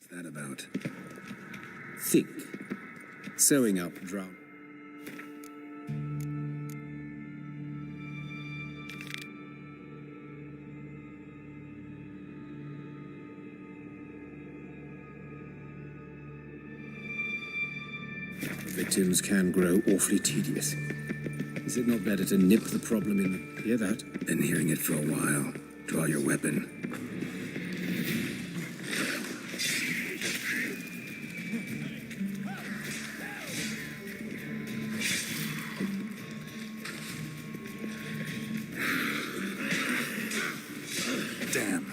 What's that about? Think. Sewing up drown. Victims can grow awfully tedious. Is it not better to nip the problem in the... Hear that? Been hearing it for a while. Draw your weapon. Damn.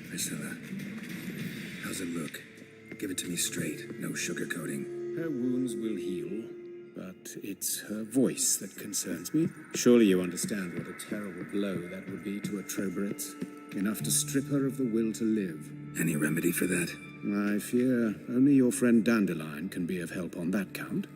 Priscilla, how's it look? Give it to me straight, no sugarcoating. Her wounds will heal, but it's her voice that concerns me. Surely you understand what a terrible blow that would be to a Trobritz. Enough to strip her of the will to live. Any remedy for that? I fear only your friend Dandelion can be of help on that count.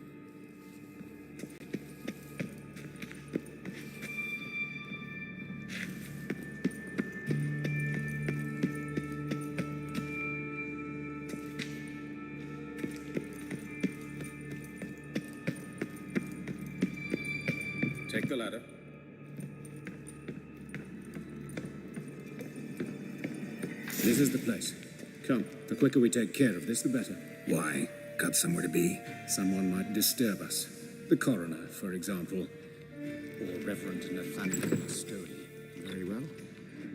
Take the ladder. This is the place. Come, the quicker we take care of this, the better. Why? Got somewhere to be? Someone might disturb us. The coroner, for example. Or Reverend Nathaniel Custody. Very well.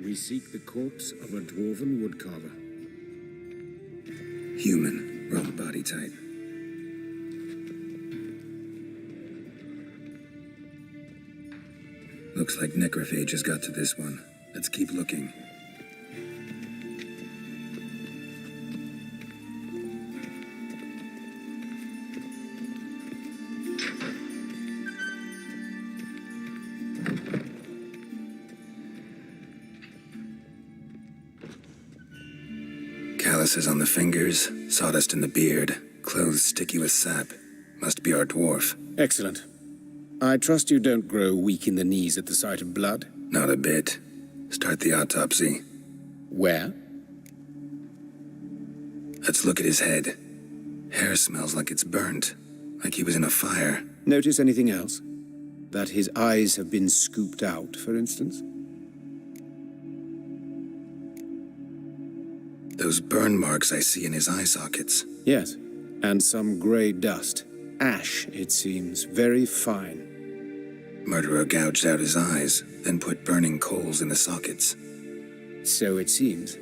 We seek the corpse of a dwarven woodcarver. Human. Wrong body type. Looks like necrophages got to this one. Let's keep looking. Calluses on the fingers, sawdust in the beard, clothes sticky with sap. Must be our dwarf. Excellent. I trust you don't grow weak in the knees at the sight of blood. Not a bit. Start the autopsy. Where? Let's look at his head. Hair smells like it's burnt, like he was in a fire. Notice anything else? That his eyes have been scooped out, for instance? Those burn marks I see in his eye sockets. Yes, and some grey dust. Ash, it seems, very fine. Murderer gouged out his eyes, then put burning coals in the sockets. So it seems.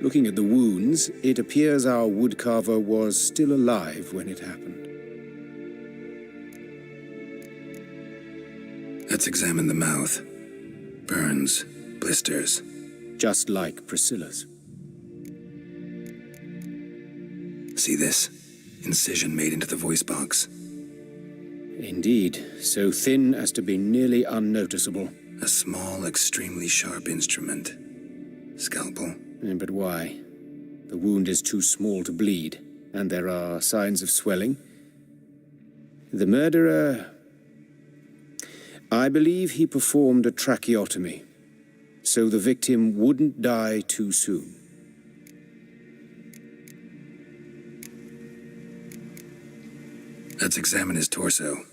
Looking at the wounds, it appears our woodcarver was still alive when it happened. Let's examine the mouth. Burns, blisters. Just like Priscilla's. See this? Incision made into the voice box. Indeed, so thin as to be nearly unnoticeable. A small, extremely sharp instrument. Scalpel. But why? The wound is too small to bleed, and there are signs of swelling. The murderer... I believe he performed a tracheotomy, so the victim wouldn't die too soon. Let's examine his torso.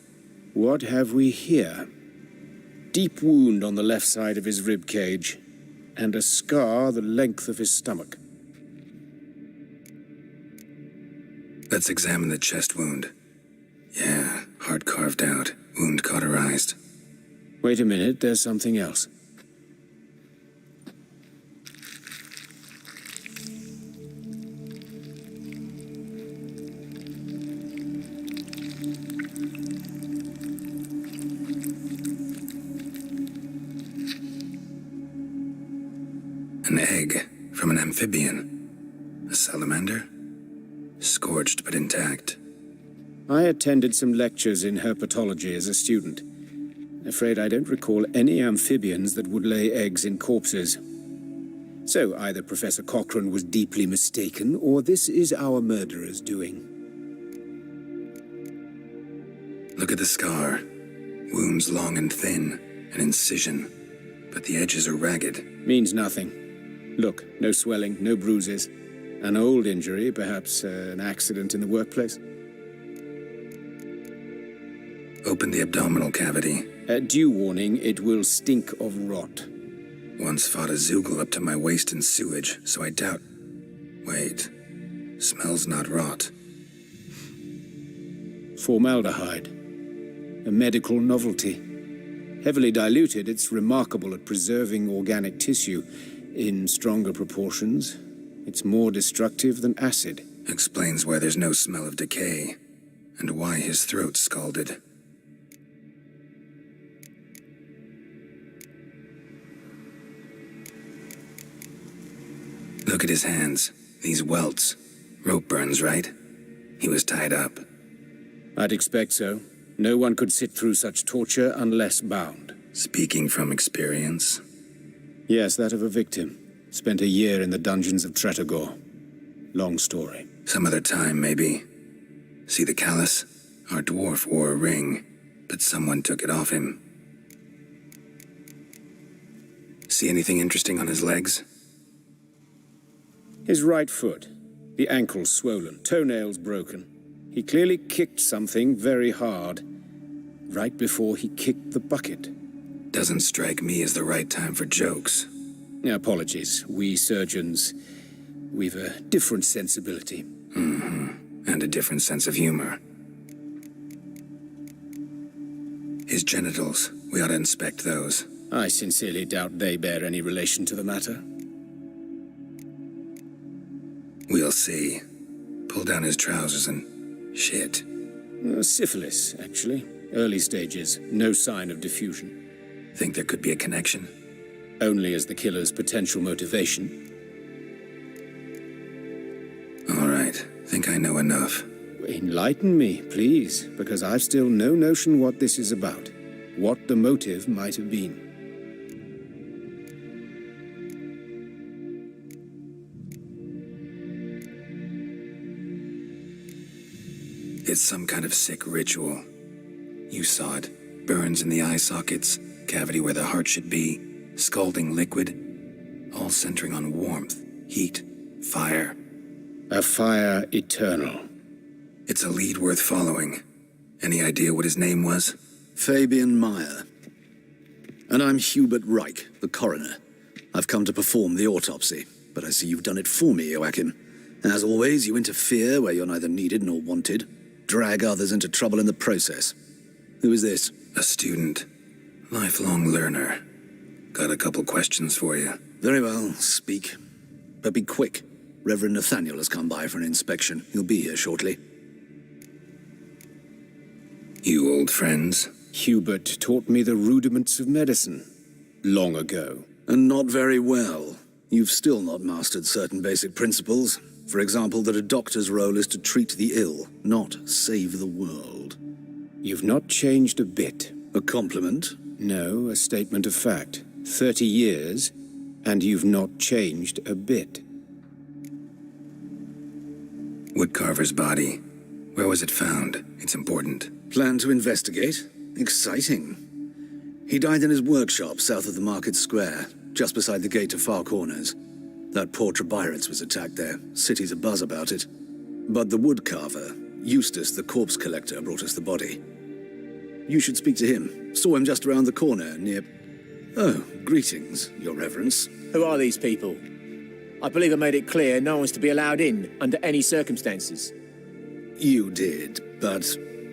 What have we here? Deep wound on the left side of his rib cage, and a scar the length of his stomach. Let's examine the chest wound. Yeah, heart carved out, wound cauterized. Wait a minute, there's something else. An egg from an amphibian. A salamander? Scorched but intact. I attended some lectures in herpetology as a student. Afraid I don't recall any amphibians that would lay eggs in corpses. So either Professor Cochrane was deeply mistaken, or this is our murderer's doing. Look at the scar. Wounds long and thin, an incision. But the edges are ragged. Means nothing. Look, no swelling, no bruises. An old injury, perhaps an accident in the workplace. Open the abdominal cavity. Due warning, it will stink of rot. Once fought a Zoogle up to my waist in sewage, so I doubt... Wait. Smells not rot. Formaldehyde. A medical novelty. Heavily diluted, it's remarkable at preserving organic tissue. In stronger proportions, it's more destructive than acid. Explains why there's no smell of decay, and why his throat's scalded. Look at his hands. These welts. Rope burns, right? He was tied up. I'd expect so. No one could sit through such torture unless bound. Speaking from experience? Yes, that of a victim. Spent a year in the dungeons of Tretogor. Long story. Some other time, maybe. See the callus? Our dwarf wore a ring, but someone took it off him. See anything interesting on his legs? His right foot. The ankle swollen, toenails broken. He clearly kicked something very hard, right before he kicked the bucket. Doesn't strike me as the right time for jokes. Apologies. We surgeons, we've a different sensibility. And a different sense of humor. His genitals, we ought to inspect those. I sincerely doubt they bear any relation to the matter. We'll see. Pull down his trousers and... shit. Syphilis, actually. Early stages. No sign of diffusion. Think there could be a connection? Only as the killer's potential motivation. All right. Think I know enough. Enlighten me, please, because I've still no notion what this is about. What the motive might have been. It's some kind of sick ritual. You saw it. Burns in the eye sockets, cavity where the heart should be, scalding liquid, all centering on warmth, heat, fire. A fire eternal. It's a lead worth following. Any idea what his name was? Fabian Meyer. And I'm Hubert Reich, the coroner. I've come to perform the autopsy, but I see you've done it for me, Joachim. As always, you interfere where you're neither needed nor wanted. Drag others into trouble in the process. Who is this? A student. Lifelong learner. Got a couple questions for you. Very well, speak. But be quick. Reverend Nathaniel has come by for an inspection. He'll be here shortly. You old friends? Hubert taught me the rudiments of medicine. Long ago. And not very well. You've still not mastered certain basic principles. For example, that a doctor's role is to treat the ill, not save the world. You've not changed a bit. A compliment? No, a statement of fact. 30 years, and you've not changed a bit. Woodcarver's body. Where was it found? It's important. Plan to investigate? Exciting. He died in his workshop south of the market square, just beside the gate to Far Corners. That poor Trebirates was attacked there. City's abuzz about it. But the woodcarver, Eustace the corpse collector, brought us the body. You should speak to him. Saw him just around the corner, near... Oh, greetings, your reverence. Who are these people? I believe I made it clear no one's to be allowed in, under any circumstances. You did, but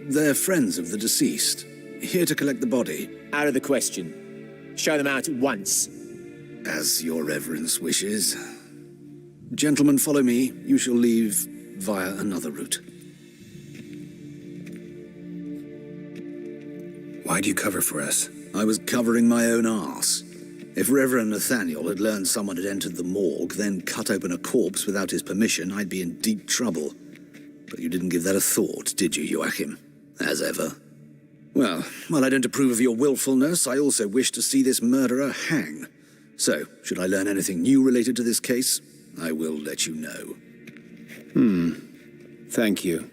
they're friends of the deceased. Here to collect the body. Out of the question. Show them out at once. As your reverence wishes. Gentlemen, follow me. You shall leave via another route. Why'd you cover for us? I was covering my own arse. If Reverend Nathaniel had learned someone had entered the morgue, then cut open a corpse without his permission, I'd be in deep trouble. But you didn't give that a thought, did you, Joachim? As ever. Well, while I don't approve of your willfulness, I also wish to see this murderer hang. So, should I learn anything new related to this case, I will let you know. Thank you.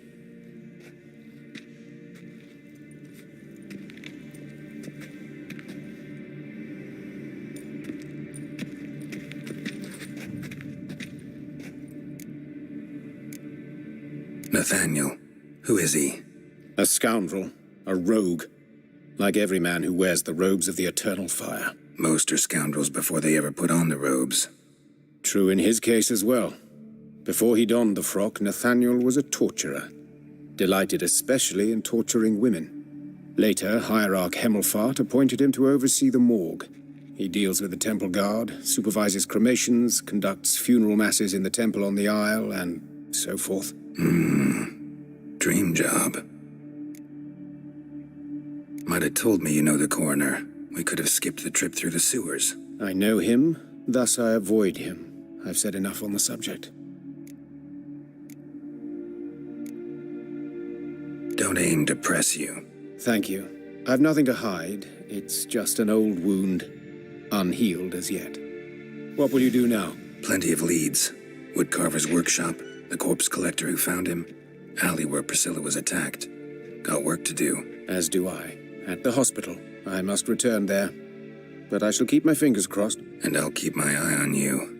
Nathaniel, who is he? A scoundrel, a rogue, like every man who wears the robes of the eternal fire. Most are scoundrels before they ever put on the robes. True in his case as well. Before he donned the frock, Nathaniel was a torturer, delighted especially in torturing women. Later, Hierarch Hemmelfart appointed him to oversee the morgue. He deals with the temple guard, supervises cremations, conducts funeral masses in the temple on the Isle, and so forth. Dream job. Might have told me you know the coroner. We could have skipped the trip through the sewers. I know him, thus I avoid him. I've said enough on the subject. Don't aim to press you. Thank you. I've nothing to hide. It's just an old wound, unhealed as yet. What will you do now? Plenty of leads. Woodcarver's workshop, the corpse collector who found him, alley where Priscilla was attacked. Got work to do. As do I. At the hospital. I must return there. But I shall keep my fingers crossed. And I'll keep my eye on you.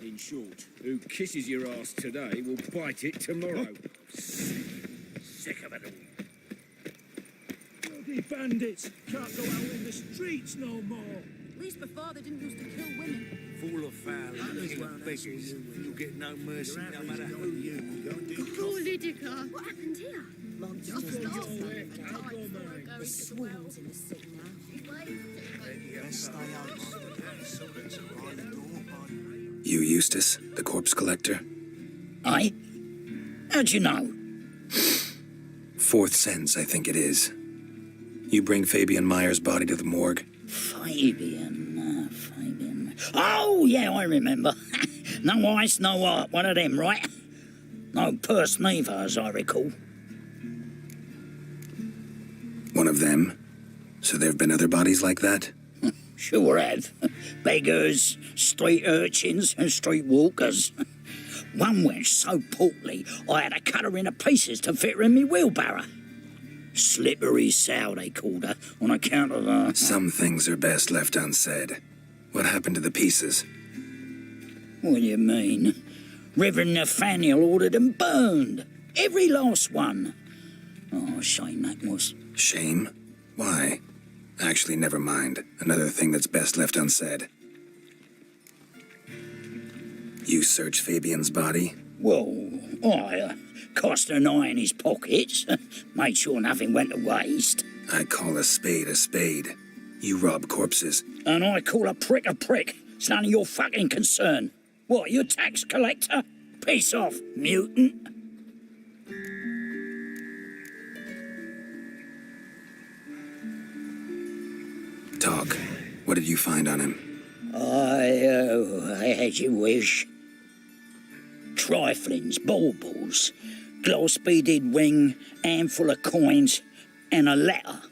In short, who kisses your ass today will bite it tomorrow. Sick of it all. Bloody bandits! Can't go out in the streets no more! At least before they didn't used to kill women. Full of foul and king of beggars. You'll get no mercy no matter who you Poor Lydica. What happened here? The swarms in the city now. You, Eustace, the corpse collector? Aye? How'd you know? Fourth sense, I think it is. You bring Fabian Meyer's body to the morgue? Fabian. Oh, yeah, I remember. No ice, no art, one of them, right? No purse neither, as I recall. One of them? So there have been other bodies like that? Sure have. Beggars, street urchins, and street walkers. One went so portly, I had to cut her into pieces to fit her in me wheelbarrow. Slippery sow, they called her, on account of her. Some things are best left unsaid. What happened to the pieces? What do you mean? Reverend Nathaniel ordered them burned. Every last one. Oh, shame that was. Shame? Why? Actually, never mind. Another thing that's best left unsaid. You searched Fabian's body? Well, I cast an eye in his pockets, made sure nothing went to waste. I call a spade a spade. You rob corpses. And I call a prick a prick. It's none of your fucking concern. What, you a tax collector? Piss off, mutant. Talk. What did you find on him? I as you wish. Triflings, baubles, glass-beaded ring, handful of coins, and a letter.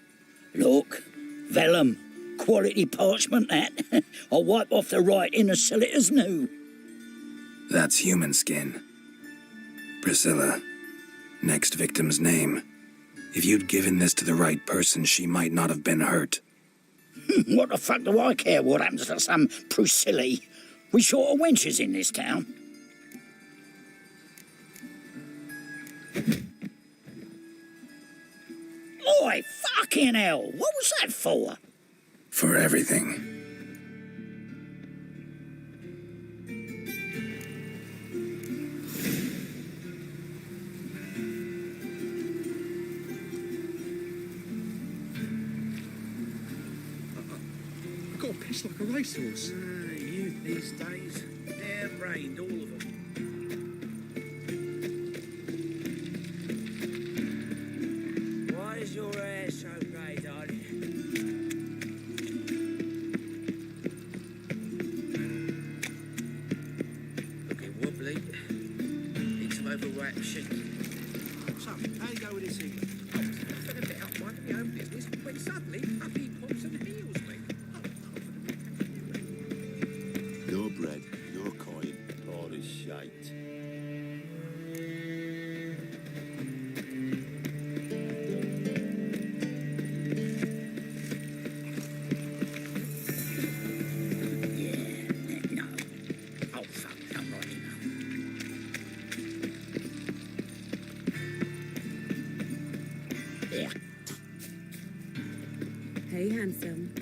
Look, vellum, quality parchment that. I'll wipe off the writing and sell it as new. That's human skin. Priscilla. Next victim's name. If you'd given this to the right person, she might not have been hurt. What the fuck do I care what happens to some Priscilla? We short of wenches in this town. Oi, fucking hell! What was that for? For everything. I've got a piss like a racehorse. Youth these days, hair-brained, all of them. Why is your hair so grey, darling? right shit. So, how you go with this England? I was a bit up my own business when suddenly up he pops and heals me. Your bread, your coin, all is shite. No. Oh, fuck, I'm right enough. Yeah. Hey, handsome.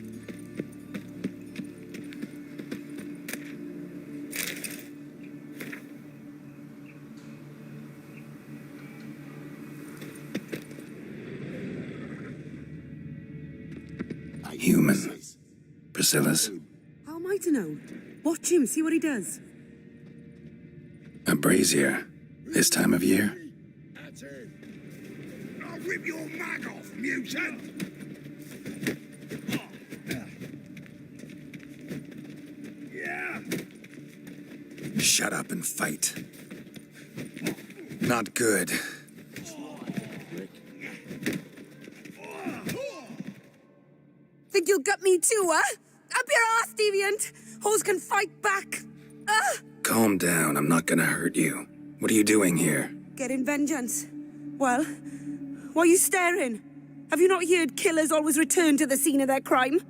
Human. Priscilla's. How am I to know? Watch him, see what he does. A brazier. This time of year? That's it. I'll rip your mag off, mutant! Yeah! Shut up and fight. Not good. Think you'll gut me too, huh? Up your ass, deviant! Hoes can fight back! Calm down, I'm not gonna hurt you. What are you doing here? Getting vengeance. Well, why are you staring? Have you not heard killers always return to the scene of their crime?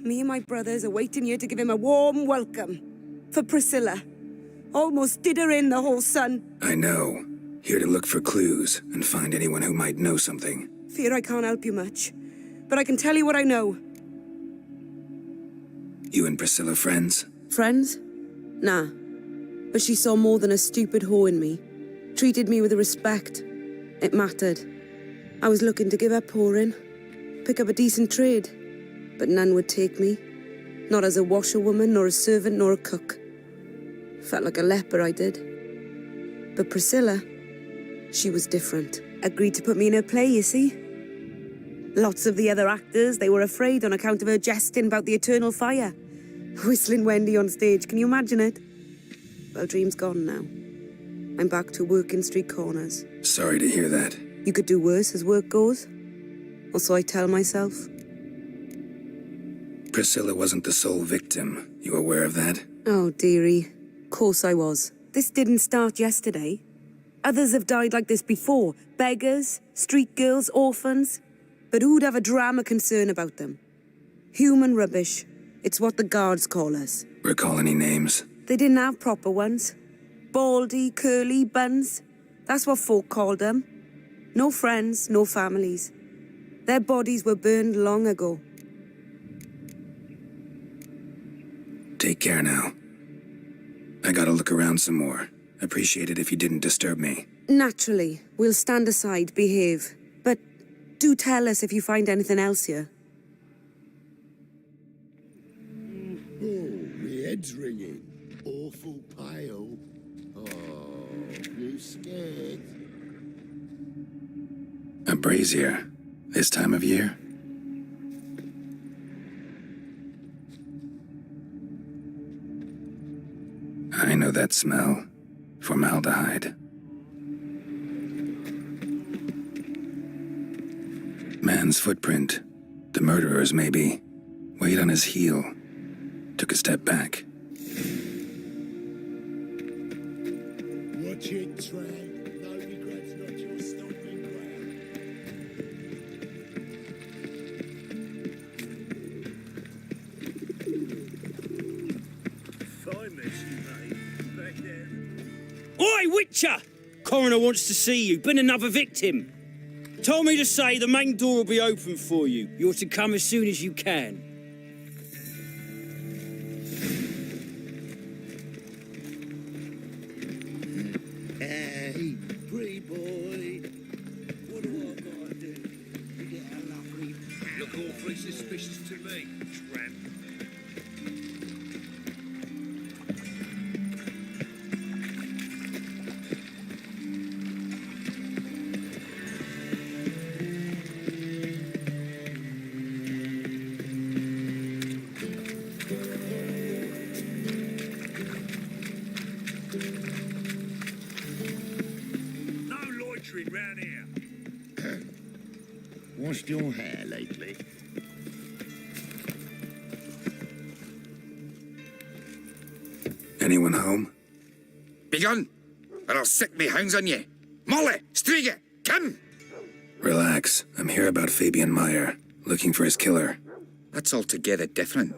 Me and my brothers are waiting here to give him a warm welcome. For Priscilla. Almost did her in, the whole son. I know. Here to look for clues and find anyone who might know something. Fear I can't help you much. But I can tell you what I know. You and Priscilla friends? Friends? Nah. But she saw more than a stupid whore in me. Treated me with respect. It mattered. I was looking to give her pouring. Pick up a decent trade. But none would take me. Not as a washerwoman, nor a servant, nor a cook. Felt like a leper, I did. But Priscilla, she was different. Agreed to put me in her play, you see? Lots of the other actors, they were afraid on account of her jesting about the eternal fire. Whistling Wendy on stage, can you imagine it? Well, dream's gone now. I'm back to working street corners. Sorry to hear that. You could do worse as work goes. Or so I tell myself. Priscilla wasn't the sole victim. You aware of that? Oh, dearie. Course I was. This didn't start yesterday. Others have died like this before. Beggars, street girls, orphans. But who'd have a drama concern about them? Human rubbish. It's what the guards call us. Recall any names? They didn't have proper ones. Baldy, curly, buns. That's what folk called them. No friends, no families. Their bodies were burned long ago. Take care now. I gotta look around some more. Appreciate it if you didn't disturb me. Naturally, we'll stand aside, behave. But do tell us if you find anything else here. Oh, my head's ringing. Awful pale. Oh, you scared? A brazier. This time of year? I know that smell. Formaldehyde. Man's footprint. The murderer's, maybe. Weight on his heel. Took a step back. Watch it, Trag. No regrets, not your stomping ground. Fine mess you made. Back there. Oi, Witcher! Coroner wants to see you. Been another victim. Told me to say the main door will be open for you. You're to come as soon as you can. Hey, pretty boy. What do I gotta do to get a lovely pat? Look awfully suspicious to me, tramp. lost your hair lately? Anyone home? Begone, or I'll sick me hounds on ye. Molly, Striga, come! Relax. I'm here about Fabian Meyer, looking for his killer. That's altogether different.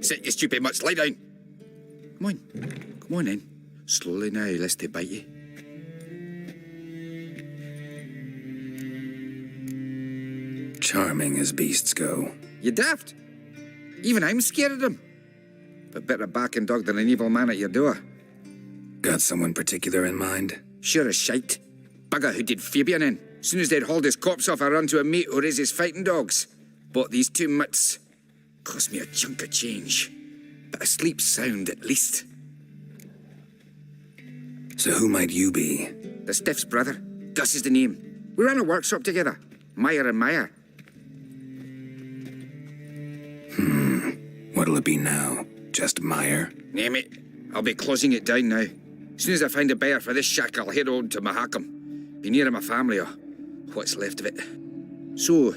Sit, you stupid much, lie down. Come on in. Slowly now, lest they bite you. Charming as beasts go. You daft. Even I'm scared of them. But better back and dog than an evil man at your door. Got someone particular in mind? Sure as shite. Bugger who did Fabian in. Soon as they'd hauled his corpse off, I run to a mate who raises fighting dogs. Bought these 2 mitts. Cost me a chunk of change. But I sleep sound at least. So who might you be? The Stiff's brother. Gus is the name. We ran a workshop together. Meyer and Meyer. What'll it be now? Just Meyer? Name it. I'll be closing it down now. As soon as I find a buyer for this shack, I'll head on to Mahakam. Be near my family, or what's left of it. So,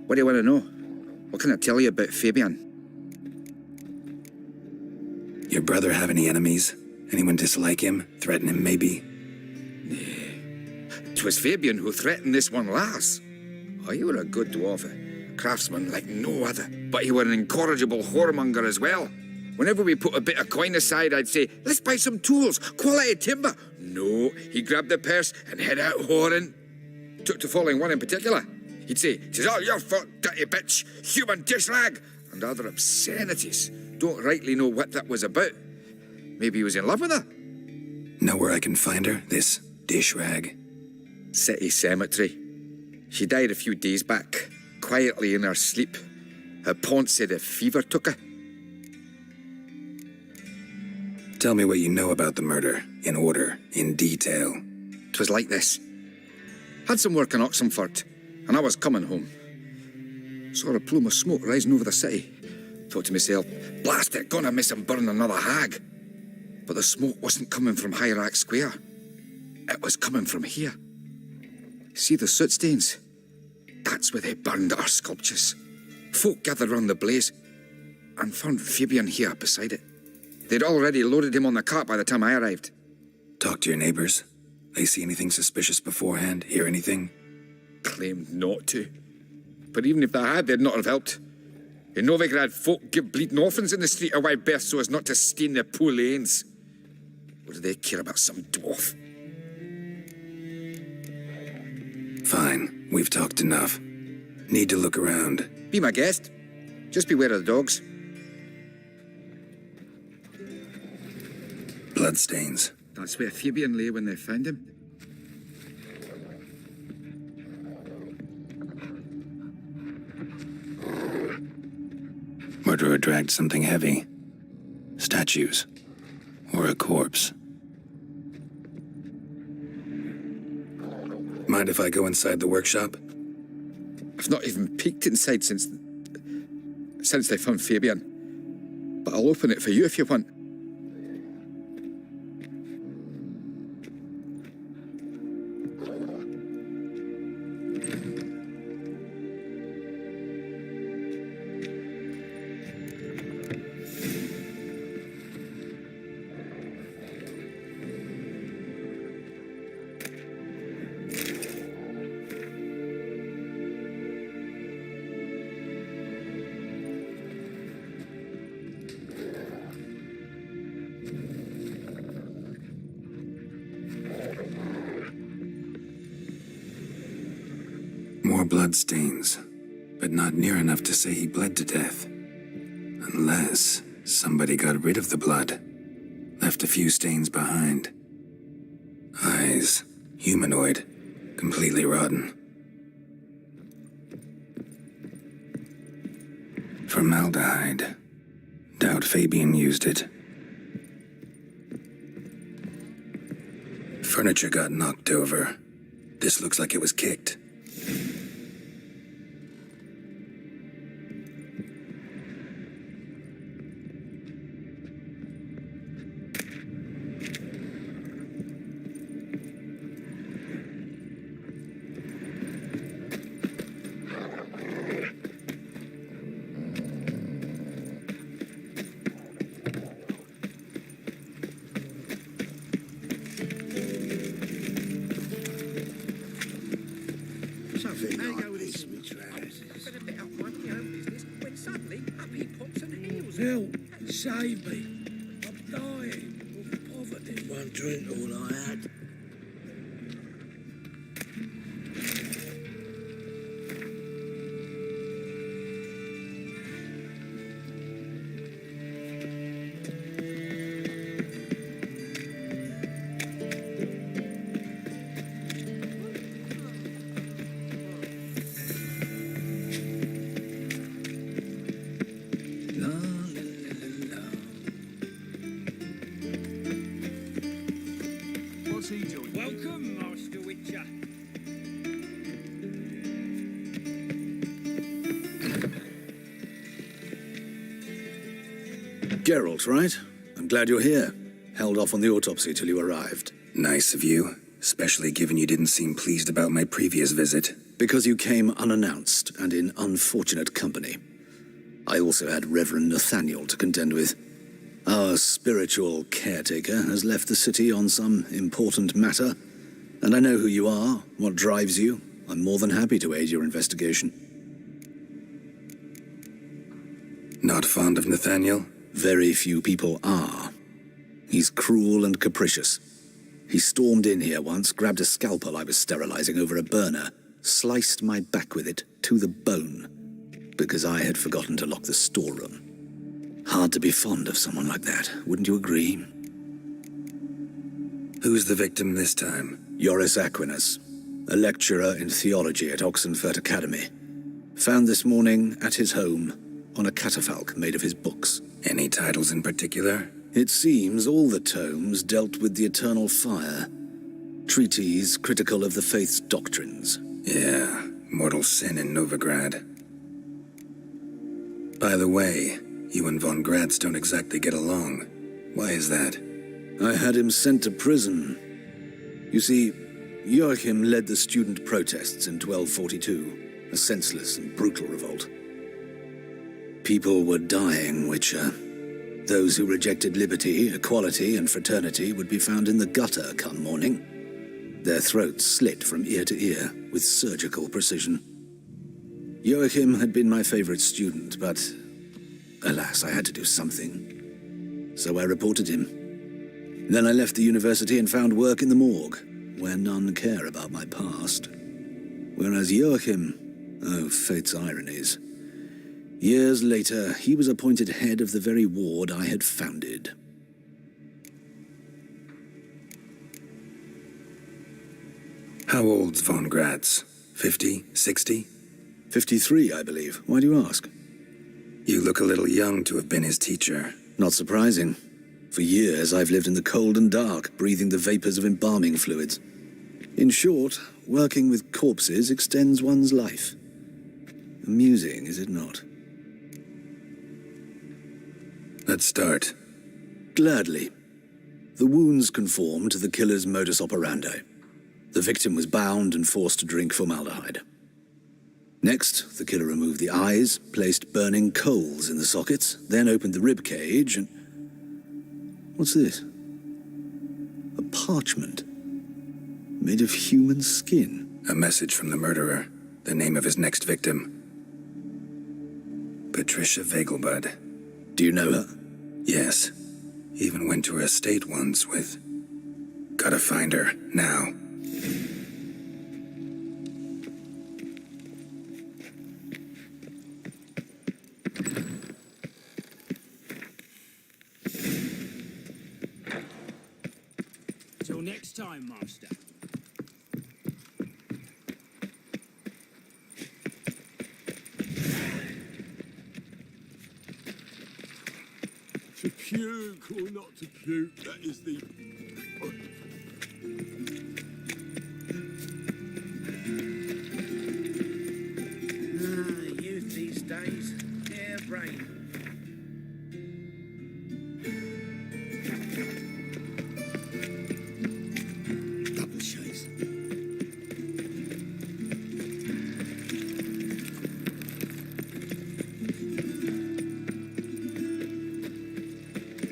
what do you want to know? What can I tell you about Fabian? Your brother have any enemies? Anyone dislike him? Threaten him, maybe? 'Twas Fabian who threatened this one last. Oh, you were a good dwarf, a craftsman like no other. But you were an incorrigible whoremonger as well. Whenever we put a bit of coin aside, I'd say, let's buy some tools, quality timber. No, he grabbed the purse and head out whoring. Took to following one in particular. He'd say, "'Tis all your fault, dirty bitch, human dish rag," and other obscenities. Don't rightly know what that was about. Maybe he was in love with her. Know where I can find her? This dish rag? City cemetery. She died a few days back, quietly in her sleep. Her pont said a fever took her. Tell me what you know about the murder, in order, in detail. 'Twas like this. Had some work in Oxenford, and I was coming home. Saw a plume of smoke rising over the city. Thought to myself, blast it, gonna miss him burn another hag. But the smoke wasn't coming from Hierarch Square. It was coming from here. See the soot stains? That's where they burned our sculptures. Folk gathered round the blaze and found Fabian here beside it. They'd already loaded him on the cart by the time I arrived. Talk to your neighbors. They see anything suspicious beforehand? Hear anything? Claimed not to. But even if they had, they'd not have helped. In Novigrad, folk give bleeding orphans in the street a wide berth so as not to stain their poor lanes. What do they care about some dwarf? Fine, we've talked enough. Need to look around. Be my guest. Just beware of the dogs. Bloodstains. That's where Fabian lay when they found him. Murderer dragged something heavy. Statues. Or a corpse. Mind if I go inside the workshop? I've not even peeked inside since they found Fabian. But I'll open it for you if you want. More bloodstains, but not near enough to say he bled to death. Unless somebody got rid of the blood, left a few stains behind. Eyes, humanoid, completely rotten. Formaldehyde. Doubt Fabian used it. Furniture got knocked over. This looks like it was kicked. Save me. I'm dying of poverty. One drink, all I had. What's he doing? Welcome, Master Witcher. Geralt, right? I'm glad you're here. Held off on the autopsy till you arrived. Nice of you, especially given you didn't seem pleased about my previous visit. Because you came unannounced and in unfortunate company. I also had Reverend Nathaniel to contend with. Our spiritual caretaker has left the city on some important matter, and I know who you are, what drives you. I'm more than happy to aid your investigation. Not fond of Nathaniel? Very few people are. He's cruel and capricious. He stormed in here once, grabbed a scalpel I was sterilizing over a burner, sliced my back with it to the bone, because I had forgotten to lock the storeroom. Hard to be fond of someone like that, wouldn't you agree? Who's the victim this time? Joris Aquinas, a lecturer in theology at Oxenfurt Academy. Found this morning at his home on a catafalque made of his books. Any titles in particular? It seems all the tomes dealt with the eternal fire. Treatises critical of the faith's doctrines. Yeah, mortal sin in Novigrad. By the way, you and von Gratz don't exactly get along. Why is that? I had him sent to prison. You see, Joachim led the student protests in 1242, a senseless and brutal revolt. People were dying, Witcher. Those who rejected liberty, equality, and fraternity would be found in the gutter come morning. Their throats slit from ear to ear with surgical precision. Joachim had been my favorite student, but alas, I had to do something. So I reported him. Then I left the university and found work in the morgue, where none care about my past. Whereas Joachim, oh, fate's ironies. Years later, he was appointed head of the very ward I had founded. How old's von Gratz? 50? 60? 53, I believe. Why do you ask? You look a little young to have been his teacher. Not surprising. For years, I've lived in the cold and dark, breathing the vapors of embalming fluids. In short, working with corpses extends one's life. Amusing, is it not? Let's start. Gladly. The wounds conform to the killer's modus operandi. The victim was bound and forced to drink formaldehyde. Next, the killer removed the eyes, placed burning coals in the sockets, then opened the rib cage and... What's this? A parchment. Made of human skin. A message from the murderer. The name of his next victim. Patricia Vegelbud. Do you know her? Yes. Even went to her estate once with... Gotta find her, now. Till next time, Master. To puke or not to puke, that is the... Youth these days, harebrained. Double chase.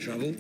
Trouble?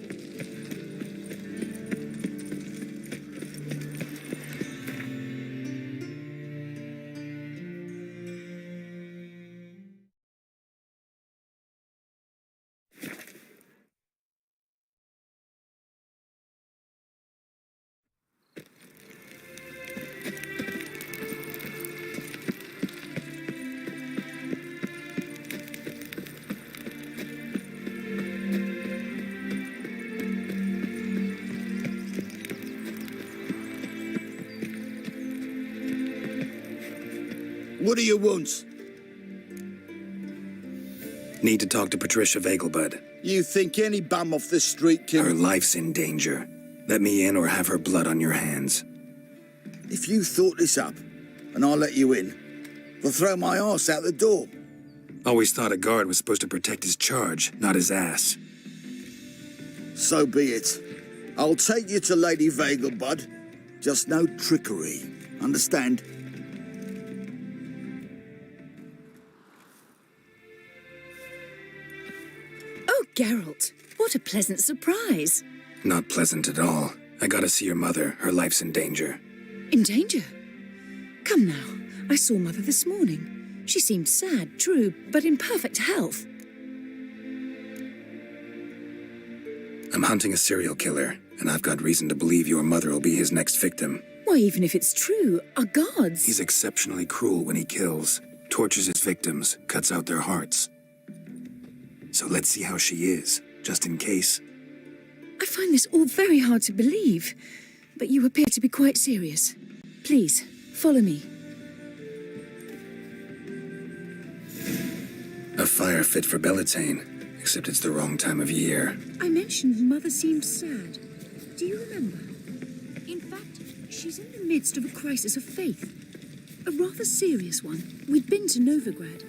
What do you want? Need to talk to Patricia Vegelbud. You think any bum off the street can... Her life's in danger. Let me in or have her blood on your hands. If you thought this up, and I'll let you in, they'll throw my arse out the door. Always thought a guard was supposed to protect his charge, not his ass. So be it. I'll take you to Lady Vegelbud. Just no trickery. Understand? Oh, Geralt, what a pleasant surprise. Not pleasant at all. I gotta see your mother. Her life's in danger. In danger? Come now, I saw Mother this morning. She seemed sad, true, but in perfect health. I'm hunting a serial killer, and I've got reason to believe your mother will be his next victim. Why, even if it's true, our gods... He's exceptionally cruel when he kills, tortures his victims, cuts out their hearts. So let's see how she is, just in case. I find this all very hard to believe, but you appear to be quite serious. Please, follow me. A fire fit for Bellatane, except it's the wrong time of year. I mentioned Mother seemed sad. Do you remember? In fact, she's in the midst of a crisis of faith. A rather serious one. We'd been to Novigrad.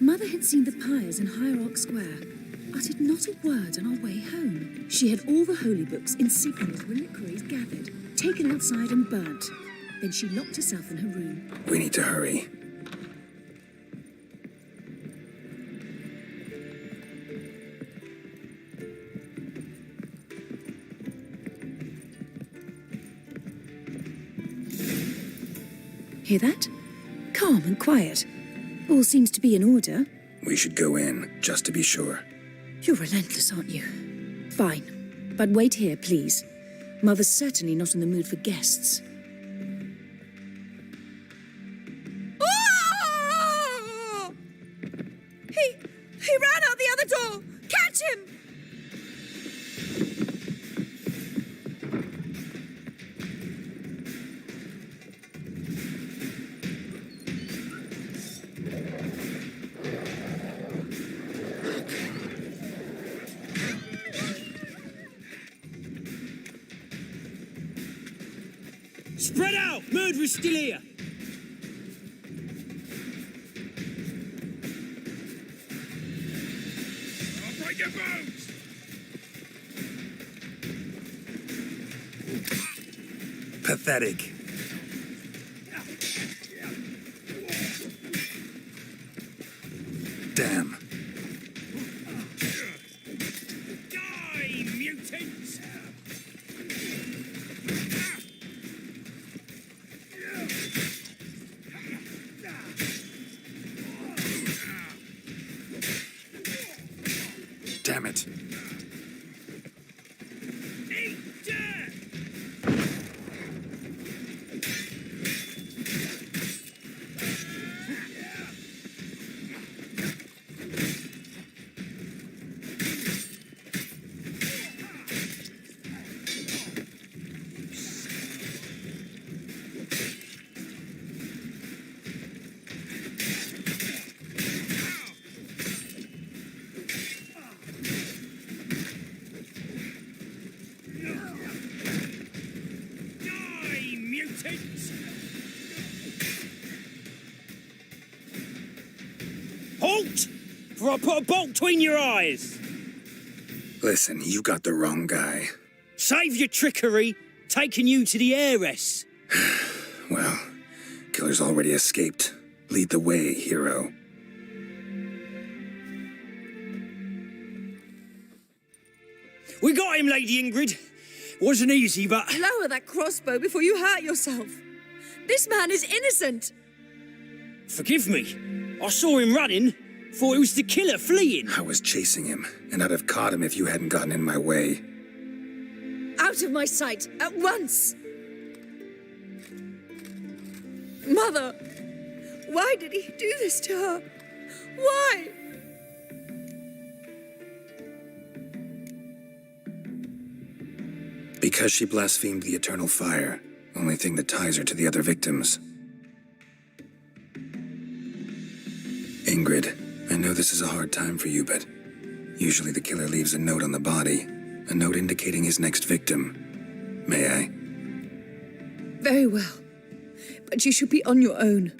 Mother had seen the pyres in Hierarch Square, uttered not a word on our way home. She had all the holy books insignia reliquaries gathered, taken outside and burnt. Then she locked herself in her room. We need to hurry. Hear that? Calm and quiet. All seems to be in order. We should go in, just to be sure. You're relentless, aren't you? Fine. But wait here, please. Mother's certainly not in the mood for guests. Oh! He ran out the other door! Catch him! Spread out! Murderer's still here! I'll break your bones! Pathetic. Damn. Die, mutants! Damn it. Eat dirt! Die, mutants! Halt! For I put a bolt between your eyes! Listen, you got the wrong guy. Save your trickery, taking you to the heiress. Well, killer's already escaped. Lead the way, hero. We got him, Lady Ingrid. Wasn't easy, but... Lower that crossbow before you hurt yourself. This man is innocent. Forgive me. I saw him running. Thought it was the killer fleeing. I was chasing him, and I'd have caught him if you hadn't gotten in my way. Out of my sight, at once! Mother! Why did he do this to her? Why? Because she blasphemed the eternal fire. Only thing that ties her to the other victims. Ingrid, I know this is a hard time for you, but usually the killer leaves a note on the body, a note indicating his next victim. May I? Very well. But you should be on your own.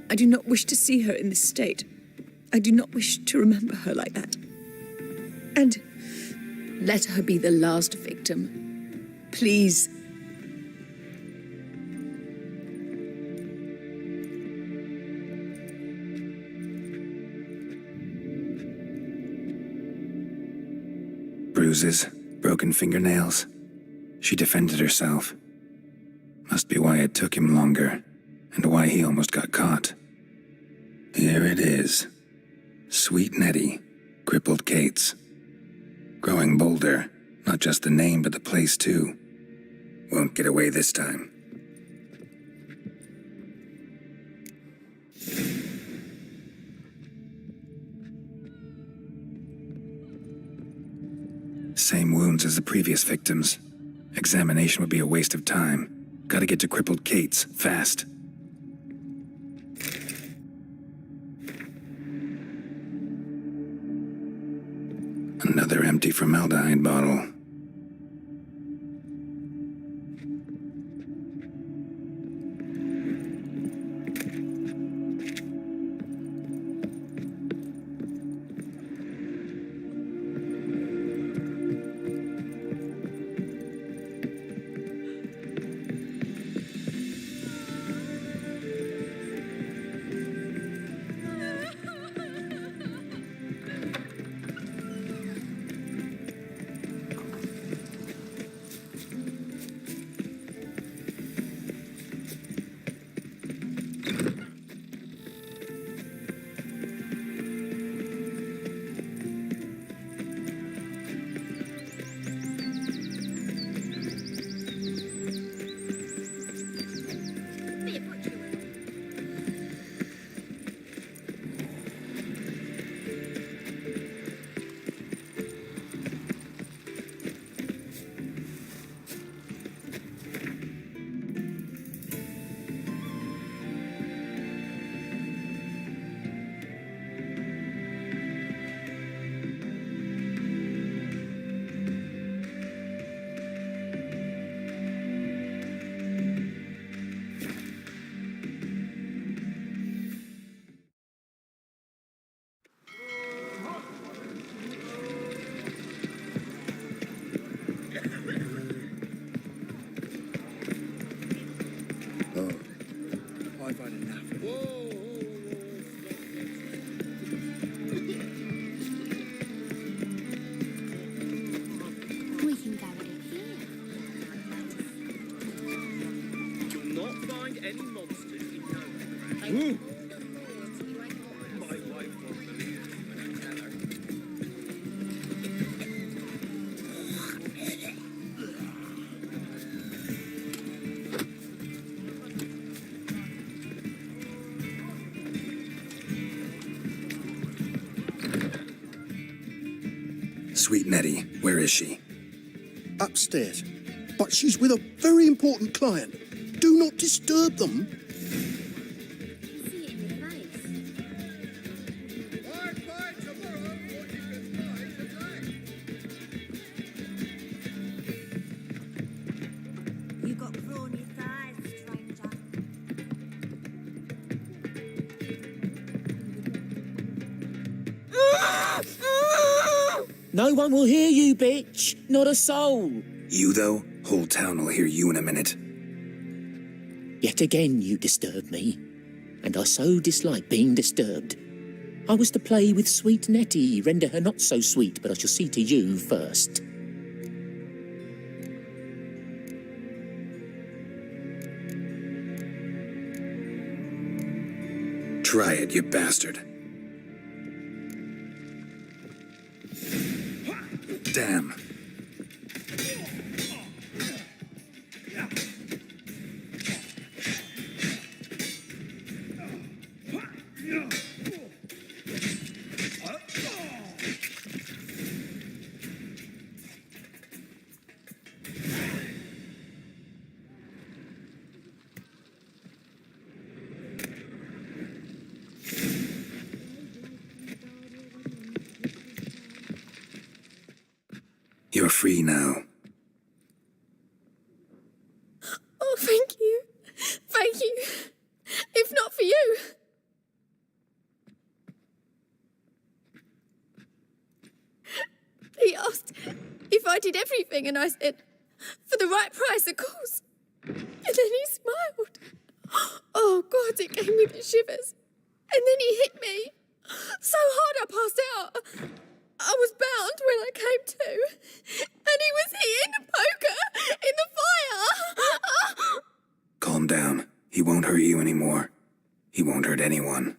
I do not wish to see her in this state. I do not wish to remember her like that. And let her be the last victim. Please. Bruises, broken fingernails. She defended herself. Must be why it took him longer, and why he almost got caught. Here it is. Sweet Nettie, crippled Kate's. Growing bolder, not just the name but the place too. Won't get away this time. Same wounds as the previous victims. Examination would be a waste of time. Gotta get to crippled Kate's, fast. Another empty formaldehyde bottle. Sweet Nettie, where is she? Upstairs. But she's with a very important client. Do not disturb them. You got brawny thighs, stranger. No one will hear you, bitch. Not a soul. You, though? Whole town will hear you in a minute. Yet again you disturb me, and I so dislike being disturbed. I was to play with sweet Nettie, render her not so sweet, but I shall see to you first. Try it, you bastard. Damn. free now. Oh, thank you. Thank you. If not for you. He asked if I did everything, and I said, for the right price, of course. And then he smiled. Oh, God, it gave me the shivers. And then he hit me so hard I passed out. I was bound when I came to. And he was hitting the poker in the fire. Calm down. He won't hurt you anymore. He won't hurt anyone.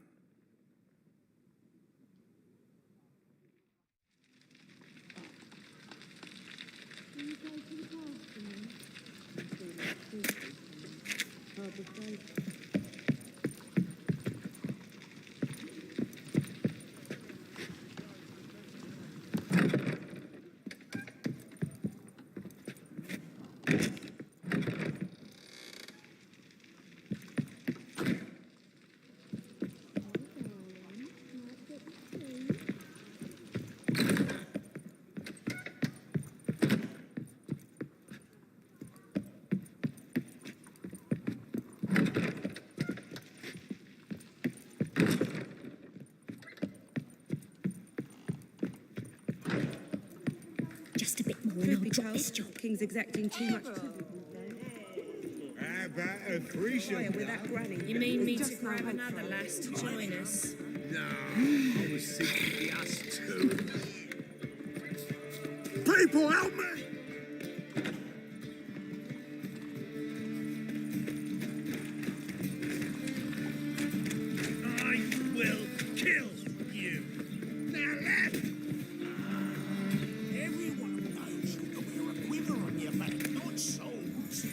Just a bit more and I'll drop this job. King's exacting too much. How about a threesome? With that granny. You mean me to grab another lass to join us? No, I was thinking of us too. People, help me! I will kill you. Now, lad. Everyone knows you can wear a quiver on your back, not souls.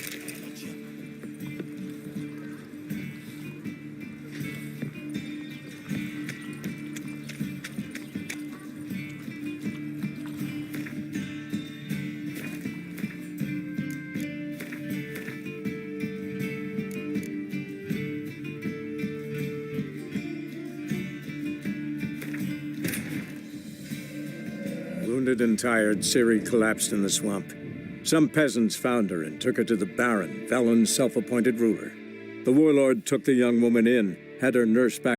Wounded and tired, Ciri collapsed in the swamp. Some peasants found her and took her to the Baron, Valen's self-appointed ruler. The warlord took the young woman in, had her nursed back